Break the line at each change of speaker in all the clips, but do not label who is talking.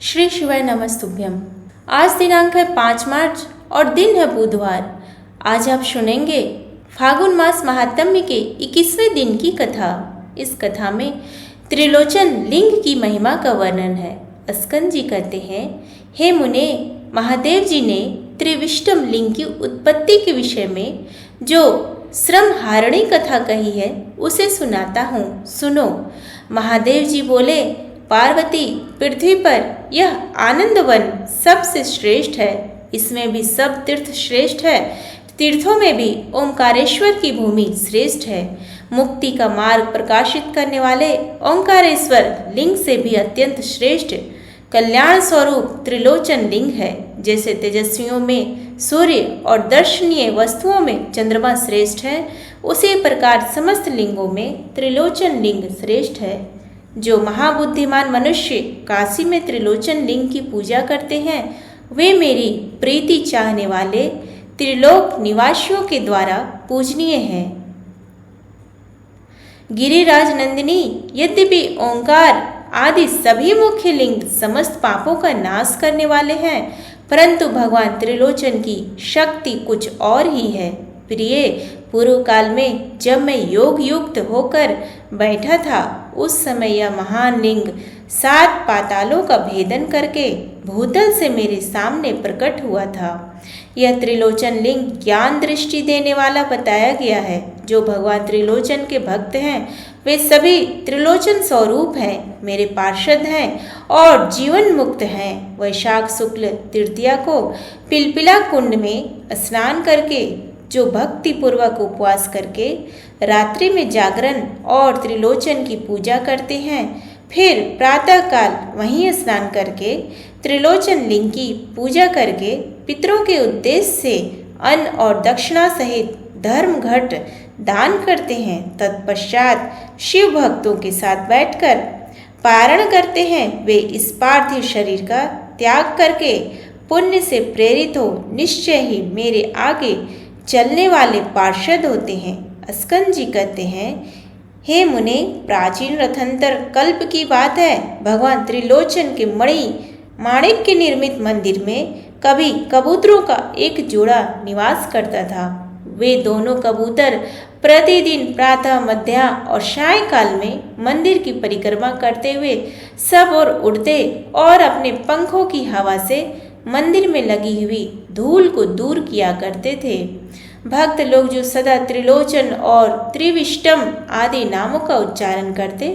श्री शिवाय नमस्तुभ्यम। आज दिनांक है 5 मार्च और दिन है बुधवार। आज आप सुनेंगे फागुन मास महात्म्य के 21वें दिन की कथा। इस कथा में त्रिलोचन लिंग की महिमा का वर्णन है। अस्कंद जी कहते हैं, हे मुने, महादेव जी ने त्रिविष्टम लिंग की उत्पत्ति के विषय में जो श्रम हारणी कथा कही है उसे सुनाता हूँ, सुनो। महादेव जी बोले, पार्वती, पृथ्वी पर यह आनंद वन सबसे श्रेष्ठ है। इसमें भी सब तीर्थ श्रेष्ठ है। तीर्थों में भी ओंकारेश्वर की भूमि श्रेष्ठ है। मुक्ति का मार्ग प्रकाशित करने वाले ओंकारेश्वर लिंग से भी अत्यंत श्रेष्ठ कल्याण स्वरूप त्रिलोचन लिंग है। जैसे तेजस्वियों में सूर्य और दर्शनीय वस्तुओं में चंद्रमा श्रेष्ठ है, उसी प्रकार समस्त लिंगों में त्रिलोचन लिंग श्रेष्ठ है। जो महाबुद्धिमान मनुष्य काशी में त्रिलोचन लिंग की पूजा करते हैं, वे मेरी प्रीति चाहने वाले त्रिलोक निवासियों के द्वारा पूजनीय हैं। गिरिराज नंदिनी, यद्यपि ओंकार आदि सभी मुख्य लिंग समस्त पापों का नाश करने वाले हैं, परंतु भगवान त्रिलोचन की शक्ति कुछ और ही है। प्रिय, पूर्व काल में जब मैं योग युक्त होकर बैठा था, उस समय यह महान लिंग 7 पातालों का भेदन करके भूतल से मेरे सामने प्रकट हुआ था। यह त्रिलोचन लिंग ज्ञान दृष्टि देने वाला बताया गया है। जो भगवान त्रिलोचन के भक्त हैं, वे सभी त्रिलोचन स्वरूप हैं, मेरे पार्षद हैं और जीवन मुक्त हैं। वैशाख शुक्ल तृतीया को पिलपिला कुंड में स्नान करके, जो भक्ति पूर्वक उपवास करके रात्रि में जागरण और त्रिलोचन की पूजा करते हैं, फिर प्रातःकाल वहीं स्नान करके त्रिलोचन लिंग की पूजा करके पितरों के उद्देश्य से अन्न और दक्षिणा सहित धर्म घट दान करते हैं। तत्पश्चात शिव भक्तों के साथ बैठकर पारण करते हैं। वे इस पार्थिव शरीर का त्याग करके पुण्य से प्रेरित हो निश्चय ही मेरे आगे चलने वाले पार्षद होते हैं। अस्कंद जी कहते हैं, हे मुने, प्राचीन रथंतर कल्प की बात है। भगवान त्रिलोचन के माणिक के निर्मित मंदिर में कभी कबूतरों का एक जोड़ा निवास करता था। वे दोनों कबूतर प्रतिदिन प्रातः, मध्या और सायंकाल में मंदिर की परिक्रमा करते हुए सब ओर उड़ते और अपने पंखों की हवा से मंदिर में लगी हुई धूल को दूर किया करते थे। भक्त लोग जो सदा त्रिलोचन और त्रिविष्टम आदि नामों का उच्चारण करते,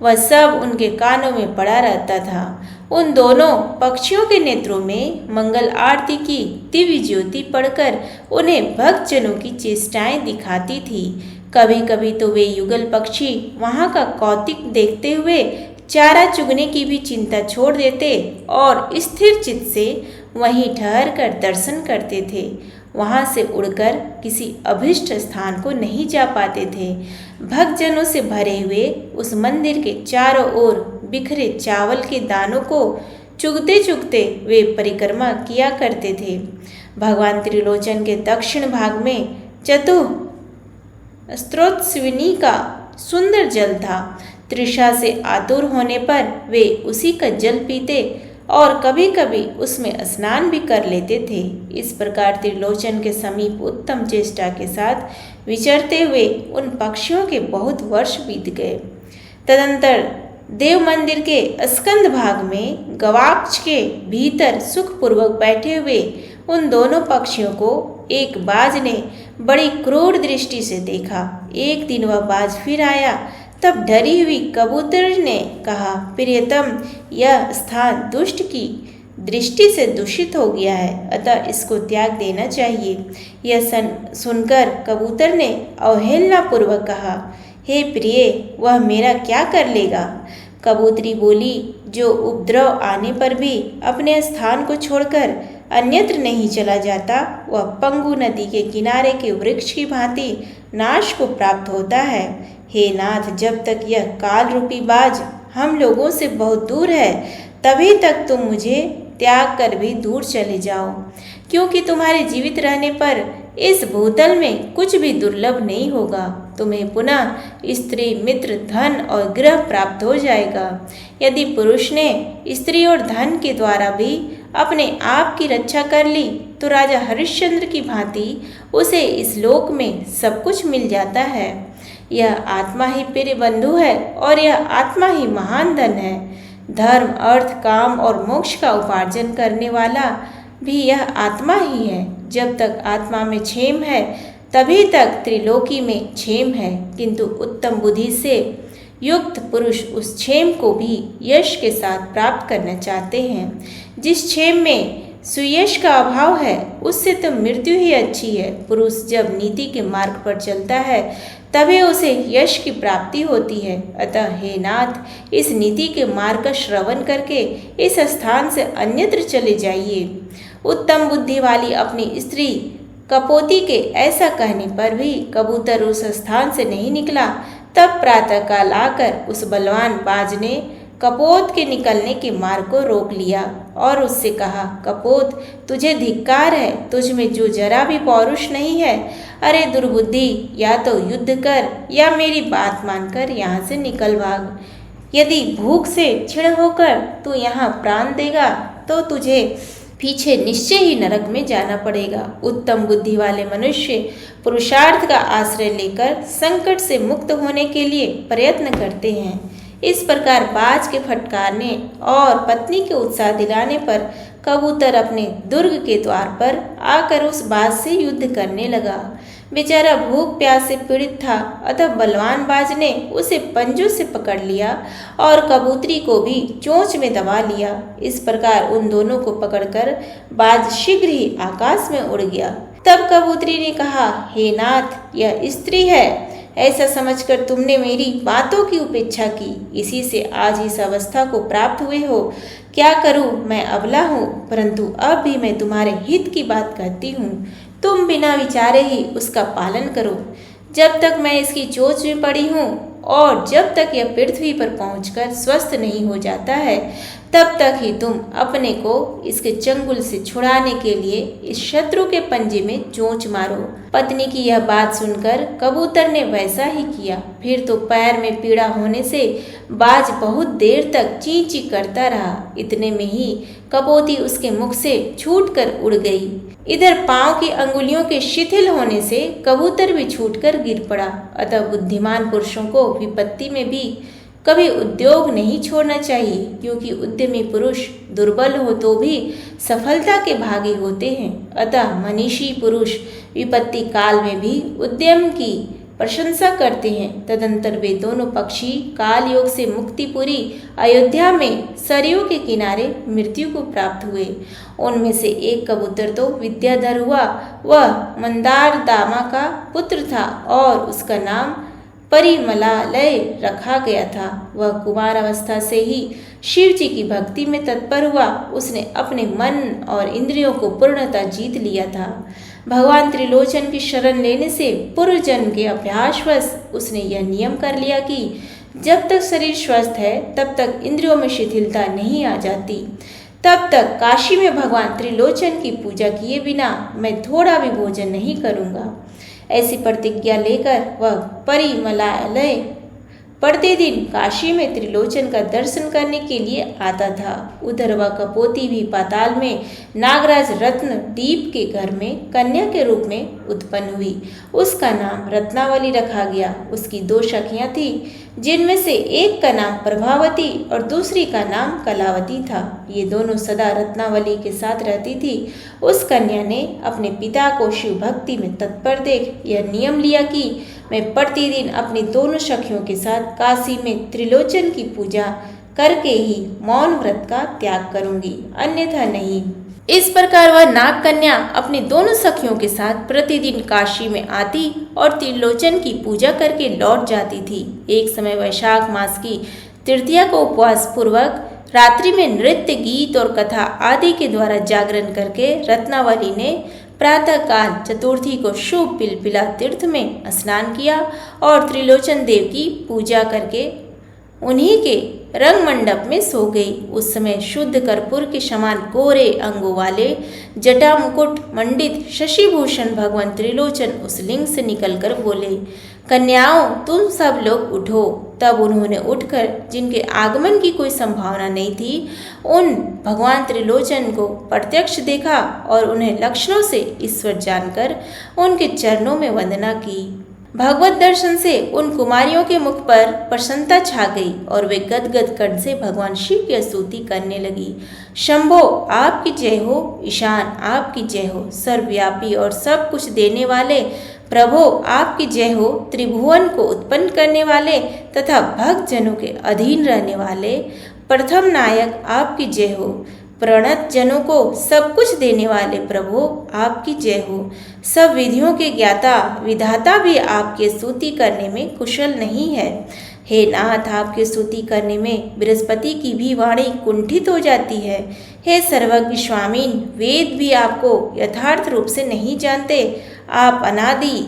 वह सब उनके कानों में पड़ा रहता था। उन दोनों पक्षियों के नेत्रों में मंगल आरती की दिव्य ज्योति पड़कर उन्हें भक्तजनों की चेष्टाएं दिखाती थी। कभी कभी तो वे युगल पक्षी वहां का कौतिक देखते हुए चारा चुगने की भी चिंता छोड़ देते और स्थिर चित्त से वहीं ठहर कर दर्शन करते थे। वहां से उड़कर किसी अभिष्ट स्थान को नहीं जा पाते थे। भक्तजनों से भरे हुए उस मंदिर के चारों ओर बिखरे चावल के दानों को चुगते चुगते वे परिक्रमा किया करते थे। भगवान त्रिलोचन के दक्षिण भाग में चतुस्रोतस्विनी का सुंदर जल था। तृषा से आतुर होने पर वे उसी का जल पीते और कभी कभी उसमें स्नान भी कर लेते थे। इस प्रकार त्रिलोचन के समीप उत्तम चेष्टा के साथ विचरते हुए उन पक्षियों के बहुत वर्ष बीत गए। तदंतर देव मंदिर के स्कंद भाग में गवाक्ष के भीतर सुखपूर्वक बैठे हुए उन दोनों पक्षियों को एक बाज ने बड़ी क्रूर दृष्टि से देखा। एक दिन वह बाज फिर आया, तब डरी हुई कबूतर ने कहा, प्रियतम, यह स्थान दुष्ट की दृष्टि से दूषित हो गया है, अतः इसको त्याग देना चाहिए। यह सुनकर कबूतर ने अवहेलना पूर्वक कहा, हे प्रिय, वह मेरा क्या कर लेगा। कबूतरी बोली, जो उपद्रव आने पर भी अपने स्थान को छोड़कर अन्यत्र नहीं चला जाता, वह पंगु नदी के किनारे के वृक्ष की भांति नाश को प्राप्त होता है। हे नाथ, जब तक यह काल रूपी बाज हम लोगों से बहुत दूर है, तभी तक तुम मुझे त्याग कर भी दूर चले जाओ, क्योंकि तुम्हारे जीवित रहने पर इस भूतल में कुछ भी दुर्लभ नहीं होगा। तुम्हें पुनः स्त्री, मित्र, धन और गृह प्राप्त हो जाएगा। यदि पुरुष ने स्त्री और धन के द्वारा भी अपने आप की रक्षा कर ली तो राजा हरिश्चंद्र की भांति उसे इस लोक में सब कुछ मिल जाता है। यह आत्मा ही प्रिय बंधु है और यह आत्मा ही महान धन है। धर्म, अर्थ, काम और मोक्ष का उपार्जन करने वाला भी यह आत्मा ही है। जब तक आत्मा में क्षेम है तभी तक त्रिलोकी में क्षेम है, किंतु उत्तम बुद्धि से युक्त पुरुष उस क्षेम को भी यश के साथ प्राप्त करना चाहते हैं। जिस क्षेम में सुयश का अभाव है उससे तो मृत्यु ही अच्छी है। पुरुष जब नीति के मार्ग पर चलता है तभी उसे यश की प्राप्ति होती है। अतः हे नाथ, इस नीति के मार्ग का श्रवण करके इस स्थान से अन्यत्र चले जाइए। उत्तम बुद्धि वाली अपनी स्त्री कपोती के ऐसा कहने पर भी कबूतर उस स्थान से नहीं निकला। तब प्रातःकाल आकर उस बलवान बाज ने कपोत के निकलने के मार्ग को रोक लिया और उससे कहा, कपोत, तुझे धिक्कार है, तुझ में जो जरा भी पौरुष नहीं है। अरे दुर्बुद्धि, या तो युद्ध कर या मेरी बात मानकर यहाँ से निकल भाग। यदि भूख से क्षीण होकर तू यहाँ प्राण देगा तो तुझे पीछे निश्चय ही नरक में जाना पड़ेगा। उत्तम बुद्धि वाले मनुष्य पुरुषार्थ का आश्रय लेकर संकट से मुक्त होने के लिए प्रयत्न करते हैं। इस प्रकार बाज के फटकारने और पत्नी के उत्साह दिलाने पर कबूतर अपने दुर्ग के द्वार पर आकर उस बाज से युद्ध करने लगा। बेचारा भूख प्यास से पीड़ित था, अतः बलवान बाज ने उसे पंजों से पकड़ लिया और कबूतरी को भी चोंच में दबा लिया। इस प्रकार उन दोनों को पकड़कर बाज शीघ्र ही आकाश में उड़ गया। तब कबूतरी ने कहा, हे नाथ, यह स्त्री है, ऐसा समझकर तुमने मेरी बातों की उपेक्षा की, इसी से आज इस अवस्था को प्राप्त हुए हो। क्या करूं, मैं अबला हूँ, परंतु अब भी मैं तुम्हारे हित की बात कहती हूँ। तुम बिना विचारे ही उसका पालन करो। जब तक मैं इसकी चोंच में पड़ी हूँ और जब तक यह पृथ्वी पर पहुंचकर स्वस्थ नहीं हो जाता है तब तक ही तुम अपने को इसके चंगुल से छुड़ाने के लिए इस शत्रु के पंजे में चोंच मारो। पत्नी की यह बात सुनकर कबूतर ने वैसा ही किया। फिर तो पैर में पीड़ा होने से बाज बहुत देर तक ची ची करता रहा। इतने में ही कपोती उसके मुख से छूटकर उड़ गई। इधर पांव की अंगुलियों के शिथिल होने से कबूतर भी छूटकर गिर पड़ा। अतः बुद्धिमान पुरुषों को विपत्ति में भी कभी उद्योग नहीं छोड़ना चाहिए, क्योंकि उद्यमी पुरुष दुर्बल हो तो भी सफलता के भागी होते हैं। अतः मनीषी पुरुष विपत्ति काल में भी उद्यम की प्रशंसा करते हैं। तदंतर वे दोनों पक्षी काल योग से मुक्तिपुरी अयोध्या में सरयू के किनारे मृत्यु को प्राप्त हुए। उनमें से एक कबूतर तो विद्याधर हुआ। वह मंदार दामा का पुत्र था और उसका नाम परिमलालय रखा गया था। वह कुमार अवस्था से ही शिव जी की भक्ति में तत्पर हुआ। उसने अपने मन और इंद्रियों को पूर्णतः जीत लिया था। भगवान त्रिलोचन की शरण लेने से पूर्व जन्म के अभ्यासवश उसने यह नियम कर लिया कि जब तक शरीर स्वस्थ है तब तक इंद्रियों में शिथिलता नहीं आ जाती। तब तक काशी में भगवान त्रिलोचन की पूजा किए बिना मैं थोड़ा भी भोजन नहीं करूँगा। ऐसी प्रतिज्ञा लेकर वह परिमलालय प्रतिदिन काशी में त्रिलोचन का दर्शन करने के लिए आता था। उधर वह कपोती भी पाताल में नागराज रत्न दीप के घर में कन्या के रूप में उत्पन्न हुई। उसका नाम रत्नावली रखा गया। उसकी 2 सखियां थी, जिनमें से एक का नाम प्रभावती और दूसरी का नाम कलावती था। ये दोनों सदा रत्नावली के साथ रहती थी। उस कन्या ने अपने पिता को शिव भक्ति में तत्पर देख यह नियम लिया कि मैं प्रतिदिन अपनी दोनों सखियों के साथ काशी में त्रिलोचन की पूजा करके ही मौन व्रत का त्याग करूंगी, अन्यथा नहीं। इस प्रकार वह नाग कन्या अपनी दोनों सखियों के साथ प्रतिदिन काशी में आती और त्रिलोचन की पूजा करके लौट जाती थी। एक समय वैशाख मास की तृतीया को उपवास पूर्वक रात्रि में नृत्य, गीत और कथा आदि के द्वारा जागरण करके रत्नावली ने प्रातःकाल चतुर्थी को शुभ पिलपिला तीर्थ में स्नान किया और त्रिलोचन देव की पूजा करके उन्हीं के रंग मंडप में सो गई। उस समय शुद्ध कर्पूर के समान कोरे अंगों वाले जटा मुकुट मंडित शशिभूषण भगवान त्रिलोचन उस लिंग से निकलकर बोले, कन्याओं, तुम सब लोग उठो। तब उन्होंने उठकर, जिनके आगमन की कोई संभावना नहीं थी, उन भगवान त्रिलोचन को प्रत्यक्ष देखा और उन्हें लक्षणों से ईश्वर जानकर उनके चरणों में वंदना की। भगवत दर्शन से उन कुमारियों के मुख पर प्रसन्नता छा गई और वे गदगद कंठ से भगवान शिव की स्तुति करने लगी। शंभो आपकी जय हो, ईशान आपकी जय हो, सर्वव्यापी और सब कुछ देने वाले प्रभो आपकी जय हो, त्रिभुवन को उत्पन्न करने वाले तथा भक्त जनों के अधीन रहने वाले प्रथम नायक आपकी जय हो, प्रणत जनों को सब कुछ देने वाले प्रभु आपकी जय हो। सब विधियों के ज्ञाता विधाता भी आपकी स्तुति करने में कुशल नहीं है। हे नाथ, आपकी स्तुति करने में बृहस्पति की भी वाणी कुंठित हो जाती है। हे सर्वज्ञ स्वामीन, वेद भी आपको यथार्थ रूप से नहीं जानते। आप अनादि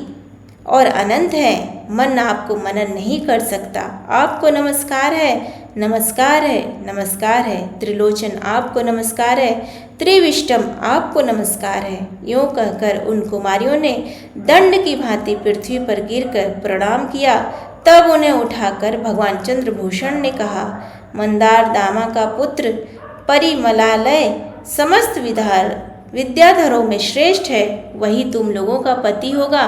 और अनंत हैं, मन आपको मनन नहीं कर सकता। आपको नमस्कार है, नमस्कार है, नमस्कार है। त्रिलोचन आपको नमस्कार है, त्रिविष्टम आपको नमस्कार है। यूं कहकर उन कुमारियों ने दंड की भांति पृथ्वी पर गिरकर प्रणाम किया। तब उन्हें उठाकर भगवान चंद्रभूषण ने कहा, मंदार दामा का पुत्र परिमलालय समस्त विद्याधरों में श्रेष्ठ है, वही तुम लोगों का पति होगा।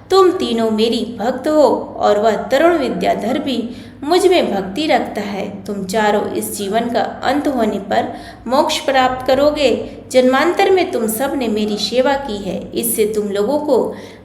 तुम तीनों मेरी भक्त हो और वह तरुण विद्याधर भी मुझ में भक्ति रखता है। तुम चारों इस जीवन का अंत होने पर मोक्ष प्राप्त करोगे। जन्मांतर में तुम सब ने मेरी सेवा की है, इससे तुम लोगों को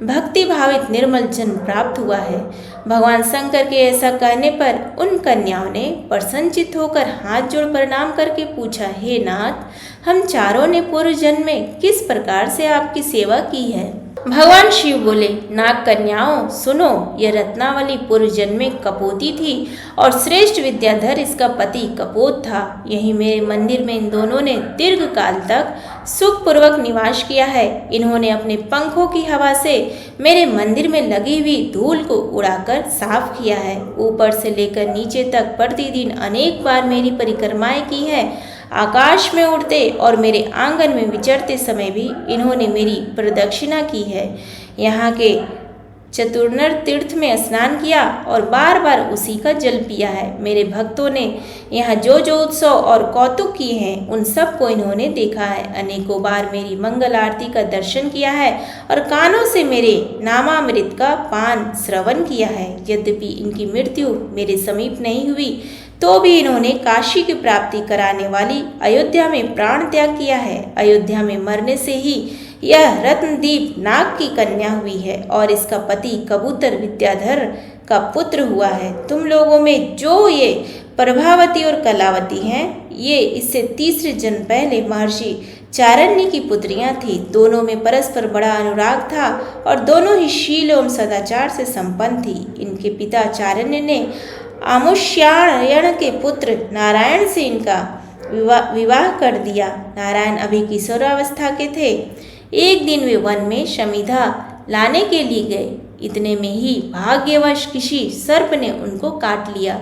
भक्ति भावित निर्मल जन्म प्राप्त हुआ है। भगवान शंकर के ऐसा कहने पर उन कन्याओं ने प्रसन्नचित्त होकर हाथ जोड़ प्रणाम करके पूछा, हे नाथ, हम चारों ने पूर्व जन्म में किस प्रकार से आपकी सेवा की है? भगवान शिव बोले, नाग कन्याओं सुनो, यह रत्नावली पूर्व जन्म में कपोती थी और श्रेष्ठ विद्याधर इसका पति कपोत था। यही मेरे मंदिर में इन दोनों ने दीर्घ काल तक सुखपूर्वक निवास किया है। इन्होंने अपने पंखों की हवा से मेरे मंदिर में लगी हुई धूल को उड़ाकर साफ किया है। ऊपर से लेकर नीचे तक प्रतिदिन अनेक बार मेरी परिक्रमाएं की है। आकाश में उड़ते और मेरे आंगन में विचरते समय भी इन्होंने मेरी प्रदक्षिणा की है। यहाँ के चतुर्नर तीर्थ में स्नान किया और बार बार उसी का जल पिया है। मेरे भक्तों ने यहाँ जो जो उत्सव और कौतुक किए हैं, उन सब को इन्होंने देखा है। अनेकों बार मेरी मंगल आरती का दर्शन किया है और कानों से मेरे नामामृत का पान श्रवण किया है। यद्यपि इनकी मृत्यु मेरे समीप नहीं हुई, तो भी इन्होंने काशी की प्राप्ति कराने वाली अयोध्या में प्राण त्याग किया है। अयोध्या में मरने से ही यह रत्नदीप नाग की कन्या हुई है और इसका पति कबूतर विद्याधर का पुत्र हुआ है। तुम लोगों में जो ये प्रभावती और कलावती हैं, ये इससे तीसरे जन्म पहले महर्षि चारण्य की पुत्रियां थी। दोनों में परस्पर बड़ा अनुराग था और दोनों ही शील एवं सदाचार से संपन्न थी। इनके पिता चारण्य ने आमुष्यायण के पुत्र नारायण से इनका विवाह कर दिया। नारायण अभी किशोरावस्था के थे। एक दिन वे वन में शमिधा लाने के लिए गए। इतने में ही भाग्यवश किसी सर्प ने उनको काट लिया।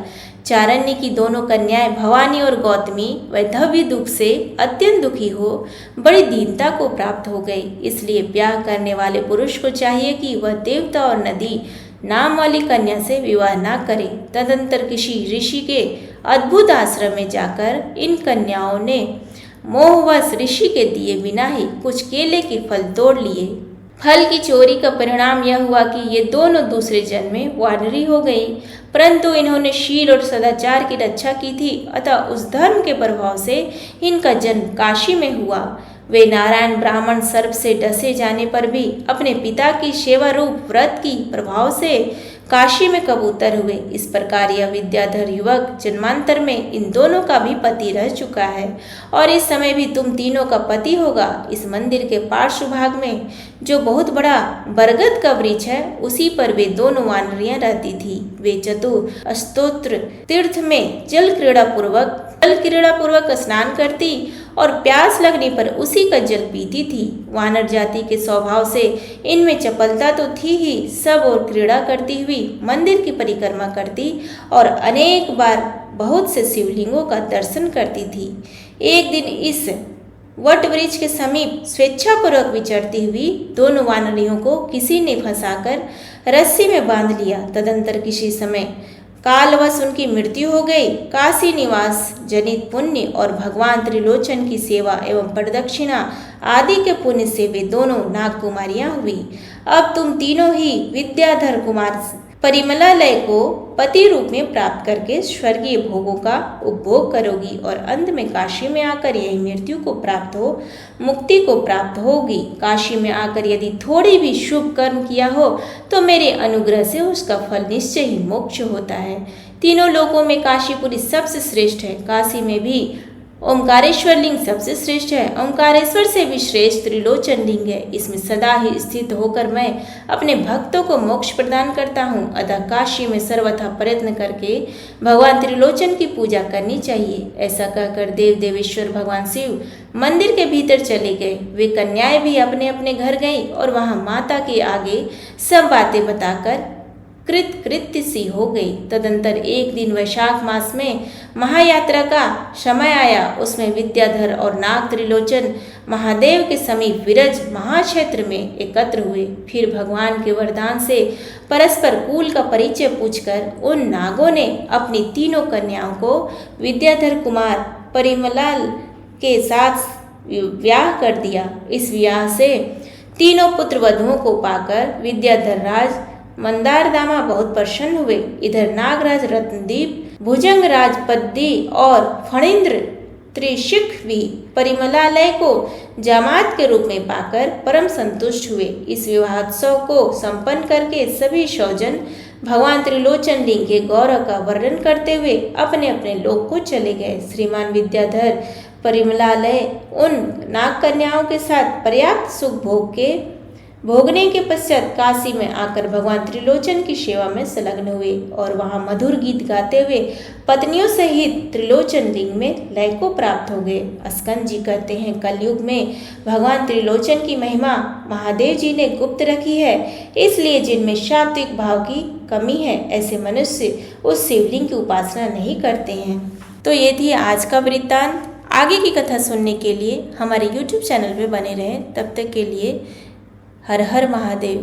चारण्य की दोनों कन्याएं भवानी और गौतमी वैधव्य दुख से अत्यंत दुखी हो बड़ी दीनता को प्राप्त हो गई। इसलिए ब्याह करने वाले पुरुष को चाहिए कि वह देवता और नदी नाम वाली कन्या से विवाह ना करे। तदंतर किसी ऋषि के अद्भुत आश्रम में जाकर इन कन्याओं ने मोहवश ऋषि के दिए बिना ही कुछ केले के फल तोड़ लिए। फल की चोरी का परिणाम यह हुआ कि ये दोनों दूसरे जन्म में वानरी हो गई, परंतु इन्होंने शील और सदाचार की रक्षा की थी, अतः उस धर्म के प्रभाव से इनका जन्म काशी में हुआ। वे नारायण ब्राह्मण सर्प से डसे जाने पर भी अपने पिता की सेवा रूप व्रत की प्रभाव से काशी में कबूतर हुए। इस प्रकार यह विद्याधर युवक जन्मांतर में इन दोनों का भी पति रह चुका है और इस समय भी तुम तीनों का पति होगा। इस मंदिर के पार्श्व भाग में जो बहुत बड़ा बरगद का वृक्ष है, उसी पर वे दोनों वानरियां रहती थी। वे चतुर स्तोत्र तीर्थ में जल क्रीड़ा पूर्वक स्नान करती और प्यास लगने पर उसी का जल पीती थी। वानर जाति के स्वभाव से इनमें चपलता तो थी ही, सब और क्रीड़ा करती हुई मंदिर की परिक्रमा करती और अनेक बार बहुत से शिवलिंगों का दर्शन करती थी। एक दिन इस वट वृक्ष के समीप स्वेच्छापूर्वक विचरती हुई दोनों वानरियों को किसी ने फंसाकर रस्सी में बांध लिया। तदंतर किसी समय कालवश उनकी मृत्यु हो गई। काशी निवास जनित पुण्य और भगवान त्रिलोचन की सेवा एवं प्रदक्षिणा आदि के पुण्य से वे दोनों नागकुमारियां हुई। अब तुम तीनों ही विद्याधर कुमार परिमलालय को पति रूप में प्राप्त करके स्वर्गीय भोगों का उपभोग करोगी और अंत में काशी में आकर यही मृत्यु को प्राप्त हो मुक्ति को प्राप्त होगी। काशी में आकर यदि थोड़ी भी शुभ कर्म किया हो तो मेरे अनुग्रह से उसका फल निश्चय ही मोक्ष होता है। तीनों लोकों में काशीपुरी सबसे श्रेष्ठ है। काशी में भी ओंकारेश्वर लिंग सबसे श्रेष्ठ है। ओंकारेश्वर से भी श्रेष्ठ त्रिलोचन लिंग है। इसमें सदा ही स्थित होकर मैं अपने भक्तों को मोक्ष प्रदान करता हूँ। अतः काशी में सर्वथा प्रयत्न करके भगवान त्रिलोचन की पूजा करनी चाहिए। ऐसा कहकर देव देवेश्वर भगवान शिव मंदिर के भीतर चले गए। वे कन्याएं भी अपने अपने घर गईं और वहां माता के आगे सब बातें बताकर कृत्य सी हो गई। तदंतर एक दिन वैशाख मास में महायात्रा का समय आया। उसमें विद्याधर और नाग त्रिलोचन महादेव के समीप विरज महाक्षेत्र में एकत्र हुए। फिर भगवान के वरदान से परस्पर कुल का परिचय पूछकर उन नागों ने अपनी तीनों कन्याओं को विद्याधर कुमार परिमलाल के साथ विवाह कर दिया। इस विवाह से तीनों पुत्र वधुओं को पाकर विद्याधर राज मंदारदामा बहुत प्रसन्न हुए। इधर नागराज रत्नदीप, भुजंगराज पद्दी और फणींद्र त्रिशिख भी परिमलालय को जामात के रूप में पाकर परम संतुष्ट हुए। इस विवाहोत्सव को संपन्न करके सभी स्वजन भगवान त्रिलोचन लिंग के गौरव का वर्णन करते हुए अपने अपने लोक को चले गए। श्रीमान विद्याधर परिमलालय उन नाग कन्याओं के साथ पर्याप्त सुख भोगने के पश्चात काशी में आकर भगवान त्रिलोचन की सेवा में संलग्न हुए और वहां मधुर गीत गाते हुए पत्नियों सहित त्रिलोचन लिंग में लय को प्राप्त हो गए। अस्कंद जी कहते हैं, कलयुग में भगवान त्रिलोचन की महिमा महादेव जी ने गुप्त रखी है, इसलिए जिनमें सात्विक भाव की कमी है ऐसे मनुष्य उस शिवलिंग की उपासना नहीं करते हैं। तो ये थी आज का वृत्तांत। आगे की कथा सुनने के लिए हमारे YouTube चैनल पर बने रहें। तब तक के लिए हर हर महादेव।